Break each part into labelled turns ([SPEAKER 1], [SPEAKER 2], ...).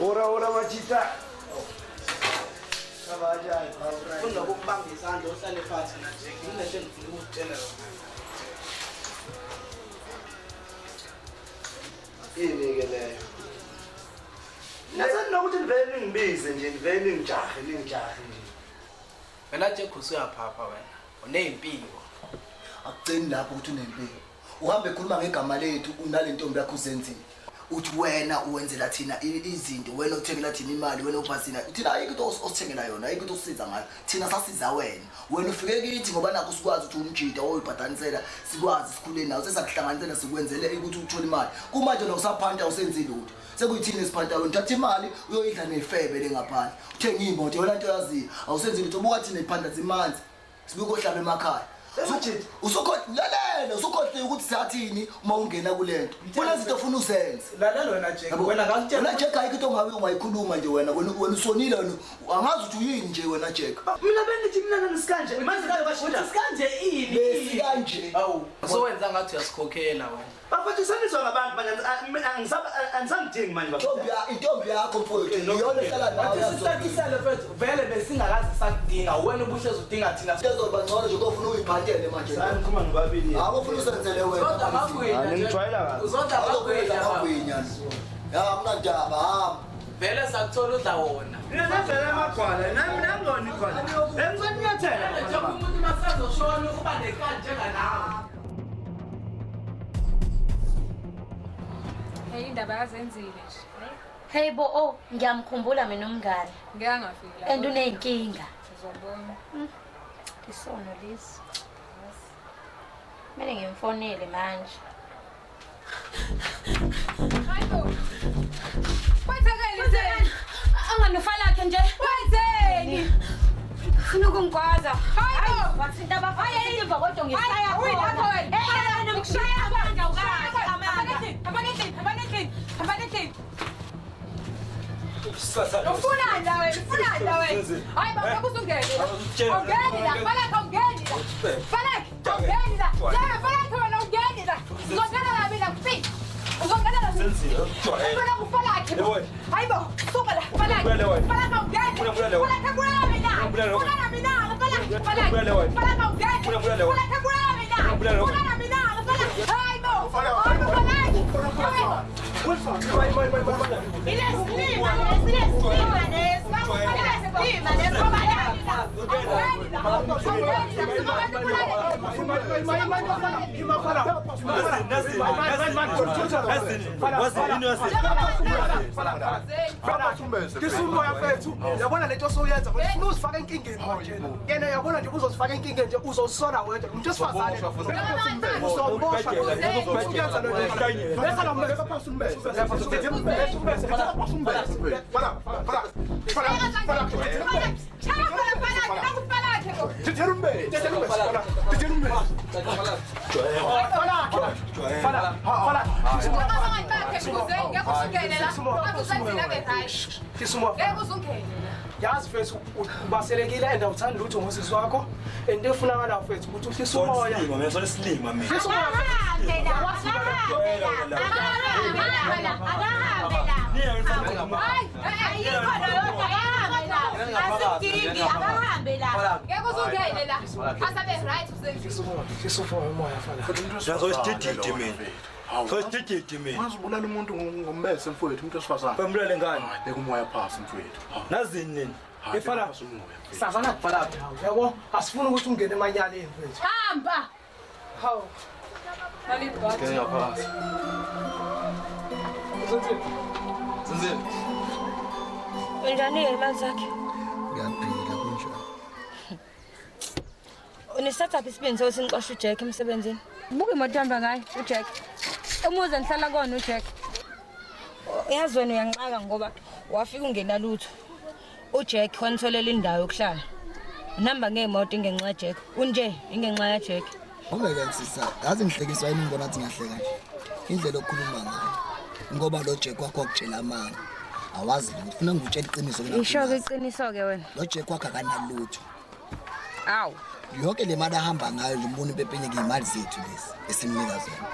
[SPEAKER 1] Ora machita. Nasa nokuthi nivele ngibize nje nivele ngijahe nje.
[SPEAKER 2] Wena nje khusuya phapha wena. Unempilo.
[SPEAKER 3] Akuceni lapho ukuthi unempilo. Uhambe ekhuluma ngegama lethu unalentombi yakho Uzenzile. Uthi wena uwenzela thina izinto, wena uthengela thina imali, wena uphasina. Thina ayikho into osithengela yona, ayikho into osiza ngayo. Thina sasiza wena. Wena ufike kithi ngoba nakho sikwazi ukuthi umjida oyibhadanisela, sikwazi sikhule nawo, sesakuhlanganisela sikwenzele ukuthi uthole imali. Kumanje nokusaphanda usenzile lutho. Sekuyithini esiphanda wena uthatha imali uyoyidla nefebe lengaphandle. Uthenga imoto yona into yaziyo. Awusenzile ukuthi ubuka thina iphanda zimanzi. Sibuko hlaba emakhaya. Lalela usukhohle ukuthi sathini uma ungena kulento. Bona izinto ufuna uzenze.
[SPEAKER 2] Lalela wena Jack. Wena ngakutshela.
[SPEAKER 3] Wena Jack ayikho into ongabe ungayikhuluma nje wena. Wena usonile wena. Angazi ukuthi uyini nje wena Jack.
[SPEAKER 1] Mina bengithi mina nasikanje. Manje bashintsha sikanje ini?
[SPEAKER 3] Besikanje.
[SPEAKER 2] Awu. So wenza ngathi uyasikhokhela wena.
[SPEAKER 1] Bafethu saniswa ngabantu manje angisangidingi manje bafethu.
[SPEAKER 3] Intombi yakho mfowethu. Iyona ehlala nawe.
[SPEAKER 2] Sisakisele mfethu. Vele besingakazi sakudinga. Wena ubuhlezi udinga thina.
[SPEAKER 3] Sizoba ngcono nje kofuna uyiphathele manje.
[SPEAKER 1] Sangikhuluma ngibabili.
[SPEAKER 3] Awufuna usenzele wena.
[SPEAKER 2] Zonke amagwinya.
[SPEAKER 1] Ningijwayela kahle.
[SPEAKER 2] Uzonke
[SPEAKER 3] amagwinya. Ya mna Jaba hamba.
[SPEAKER 2] Vele sakuthola udla wona.
[SPEAKER 1] Mina navela amagwala nami nangoni khona. Bengizoninyathela.
[SPEAKER 2] Nje umuntu masazoshona ukuba nekani njenganawe.
[SPEAKER 4] Hey indaba yazenzile nje.
[SPEAKER 5] Hey bo ngiyamkhumbula mina umngane.
[SPEAKER 4] Ngiyangafika.
[SPEAKER 5] And uneyinkinga.
[SPEAKER 4] Sizobona.
[SPEAKER 5] Isono lesi. Manje ngimfonele manje.
[SPEAKER 4] Hayibo. Wayithakele
[SPEAKER 5] Anganofala lakhe nje.
[SPEAKER 4] wayitheni.
[SPEAKER 5] Ufuna ukungikwaza.
[SPEAKER 4] Hayibo.
[SPEAKER 5] Wathinta abafana emva kodwa ngishaya
[SPEAKER 4] Hayi, uyi lapho wena.
[SPEAKER 5] Ngikushaya amanda ukahle amanda.
[SPEAKER 4] Abanethi. Ufuna nda wena. Hayi baba kuzungene. Ungene la, balaka ungene la. Balaka ungene la. Ya balaka wena ungene la. Uzongena la mina kufi. Uzongena la. Ufuna kufalake. Hayibo, suka la. Balaka ungene. Balaka mina. Balaka mina. Balaka ungene. Balaka mina. Hayibo. Balaka.
[SPEAKER 1] Kisumo yafethu yabona lento soyenza ufuna uzifaka enkingeni nje yena yabona nje uzosifaka enkingeni nje uzosona wena umuntu esifazane uzoboshwa uzoyenza lo nje bese lo mbeka phansi umbese yazi fethu ubaselekile and awuthandi lutho ngosisi wakho and efunakala fethu ukuthi uhlise umoya
[SPEAKER 6] mina sosilima mina
[SPEAKER 1] Uzibulala umuntu ngombese mfowethu umuntu osifazana.
[SPEAKER 6] Bambulale ngani?
[SPEAKER 1] Bekumoya phasi mfowethu.
[SPEAKER 6] Nazini nini?
[SPEAKER 1] Efala sazana kufala yabo asifuna ukuthi ungene emanyaleni mfowethu.
[SPEAKER 4] Hamba. Hawu. Halibhathi.
[SPEAKER 1] Ngeke phasi. Uzenzile.
[SPEAKER 5] Unjani imali zakhe?
[SPEAKER 3] Ngiyaphila kunjani?
[SPEAKER 5] Unisatha isibenzo sinixosha uJack emsebenzini. Buke imoto ihamba ngayo uJack. Umuze nihlala kona uJack. Yazi wena uyanxaka ngoba wafika ungena lutho. uJack wanitholela indawo yokuhlala. Namba ngeemoto ingenxa yaJack. Unje ingenxa yaJack.
[SPEAKER 3] Ongeke nsisa, yazi ngihlekiswa yini ngibona ukuthi ngiyahleka nje. Indlela okhuluma ngayo. Ngoba lo Jack wakho akutshela amanga. Awazi lutho. Ufuna ngikutshela iqiniso
[SPEAKER 5] Isho iqiniso ke wena.
[SPEAKER 3] Lo Jack wakho akanalutho.
[SPEAKER 5] Awu.
[SPEAKER 3] yonke le mali ahamba ngayo umbona impepenye ngezimali zethu lezi esimnika zona.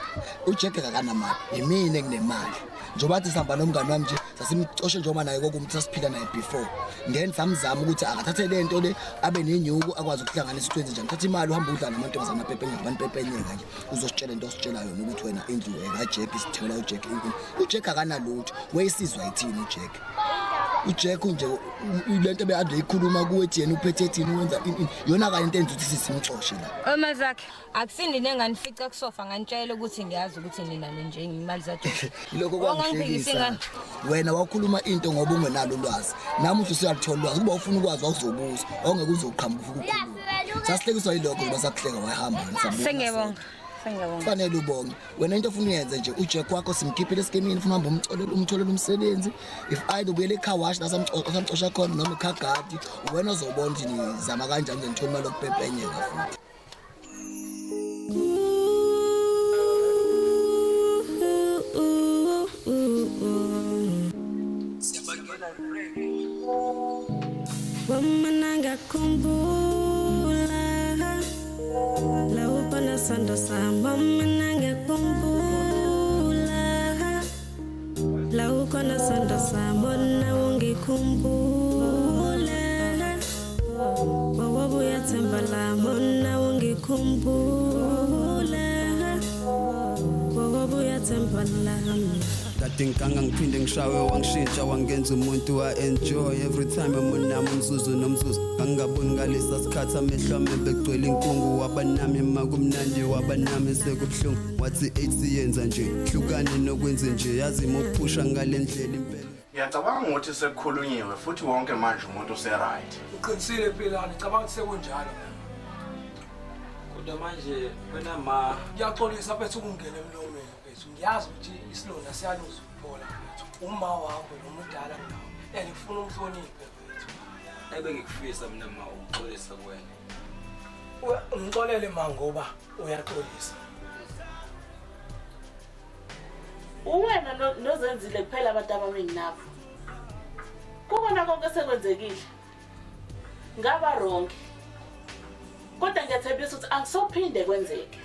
[SPEAKER 3] uJack akanamali, yimina enginemali. Njengoba athi sihamba nomngane wami nje sasimcoshe njengoba naye kokumuntu sasiphila naye before. Then samzama ukuthi akathathe le nto le abe nenyuku akwazi ukuhlanganisa ukuthi njani. Thatha imali uhamba udla namantombazana apepenye ngabantu pepenyeka nje. Uzositshela into ositshela yona ukuthi wena indlu kaJack isithela uJack inkini. uJack akanalutho. Wayisizwa yithini uJack? uJack nje lento beadle ikhuluma kuwe ethi yena uphethe ethini wenza yona kanye into enza ukuthi sisimxoshe la.
[SPEAKER 5] Omazakhe akusindi nenganifica kusofa nganitshela ukuthi ngiyazi ukuthi nina nje imali zaJack.
[SPEAKER 3] Lokho kwangihlekisa. Wena wakhuluma into ngoba ungenalo ulwazi. Nami uthi usiyalithola ulwazi kuba ufuna ukwazi awuzobuza ongeke uzoqhamuka ukukhuluma. Sasihlekiswa yilokho ngoba sakuhleka wahamba ngisabuza.
[SPEAKER 5] Sengiyabonga.
[SPEAKER 3] Fanele ubonge. Wena into ofuna uyenze nje uJack wakho simkhiphile eskemini ufuna uhamba umtholela umsebenzi. If either ubuyele ecar wash la samxosha khona noma ekhagadi, wena uzobona ukuthi nizama kanjani nje ngithola imali yokupepenyeka futhi.
[SPEAKER 7] Wamana kumbula la upana sando sama wamana kumbula la ukona sando sama na ungikumbula wawabu ya tembala mona ungikumbula wawabu ya tembala.
[SPEAKER 8] Kadinkanga ngiphinde ngishawe wangishintsha wangenza umuntu wa enjoy every time emunami umzuzu nomzuzu angaboni ngalesa sikhathi amehlo ami begcwele inkungu wabanami makumnandi wabanami sekubhlungu wathi 8 siyenza nje hlukane nokwenza nje yazi mokuphusha ngale ndlela impela.
[SPEAKER 9] Ngiyacabanga ukuthi sekukhulunyiwe futhi wonke manje umuntu useright.
[SPEAKER 1] Uqinisile phela ngicabanga ukuthi sekunjalo.
[SPEAKER 6] Kodwa manje wena ma
[SPEAKER 1] Ngiyaxolisa phethu ukungena emlomeni phethu. Ngiyazi ukuthi isilonda siyaluza ukuphola phethu. Uma wakho nomudala nawo. Ngifuna umhloniphe phethu.
[SPEAKER 6] ebe ngikufisa mina ma uxolisa kuwena.
[SPEAKER 1] Ngixolele ma ngoba uyaxolisa.
[SPEAKER 10] Uwena nozenzile kuphela abantu abaningi napho. Kubona konke sekwenzekile. Ngaba wrong. Kodwa ngiyathembisa ukuthi angisophinde kwenzeke.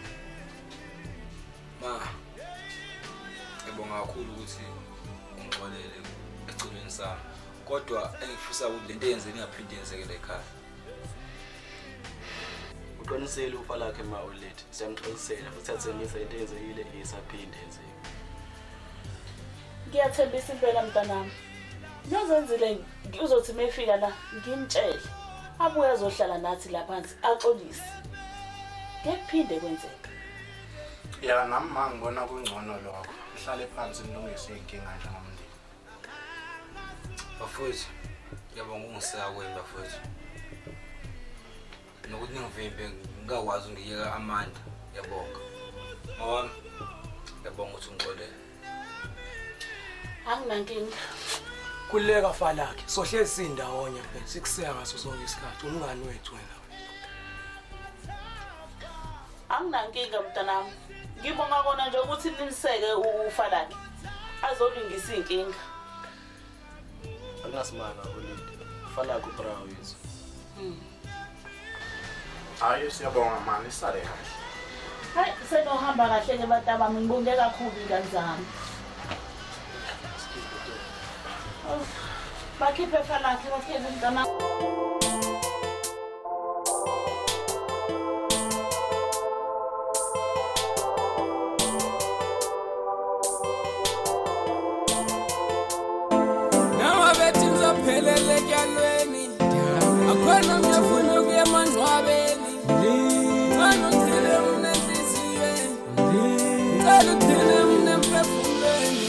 [SPEAKER 6] Ma ngibonga kakhulu ukuthi ungixolele eceleni sami. Kodwa engifisa ukuthi lento eyenzeke ingaphindi yenzekele ekhaya.
[SPEAKER 2] Uqinisele ufa lakhe ma ulethe. Siyamxolisela futhi athembisa into eyenzekile isaphinde yenzeke.
[SPEAKER 10] Ngiyathembisa impela mntanami. Nozenzile uzothi mayifika la ngimtshele. Abuye azohlala nathi la phansi axolise. Ngekuphinde kwenzeke.
[SPEAKER 9] Ya nami ngibona kungcono lokho. Uhlale phansi nilungise inkinga njengomndeni.
[SPEAKER 6] Bafowethu ngiyabonga ungiseka kwenu bafowethu. Nokuthi ngivimbe ngingakwazi ngiyeka amandla yabonga. Mawami ngiyabonga ukuthi ungixolele.
[SPEAKER 10] Anginankinga.
[SPEAKER 1] Kuleka fa lakhe. Sohlezi sindawonye phela. Sikuseka ngaso sonke isikhathi. Umngani wethu wena.
[SPEAKER 10] Anginankinga mntanami. Ngibonga kona nje ukuthi niliseke ufa lakhe. Azolungisa inkinga.
[SPEAKER 2] Angasimanga ulinde. Ufa lakhe ubrawo yethu.
[SPEAKER 9] Hayi siyabonga mani sale kahle.
[SPEAKER 10] Hayi senohamba kahle ke bantu abami ngibonge kakhulu ingane zami. Bakhiphe fa lakhe bakhiphe mntana.
[SPEAKER 11] Pelele kyalweni akhona ngiyafuna ukuya emangcwabeni ngano thele unenhliziyo ngicela uthele mina emphefumulweni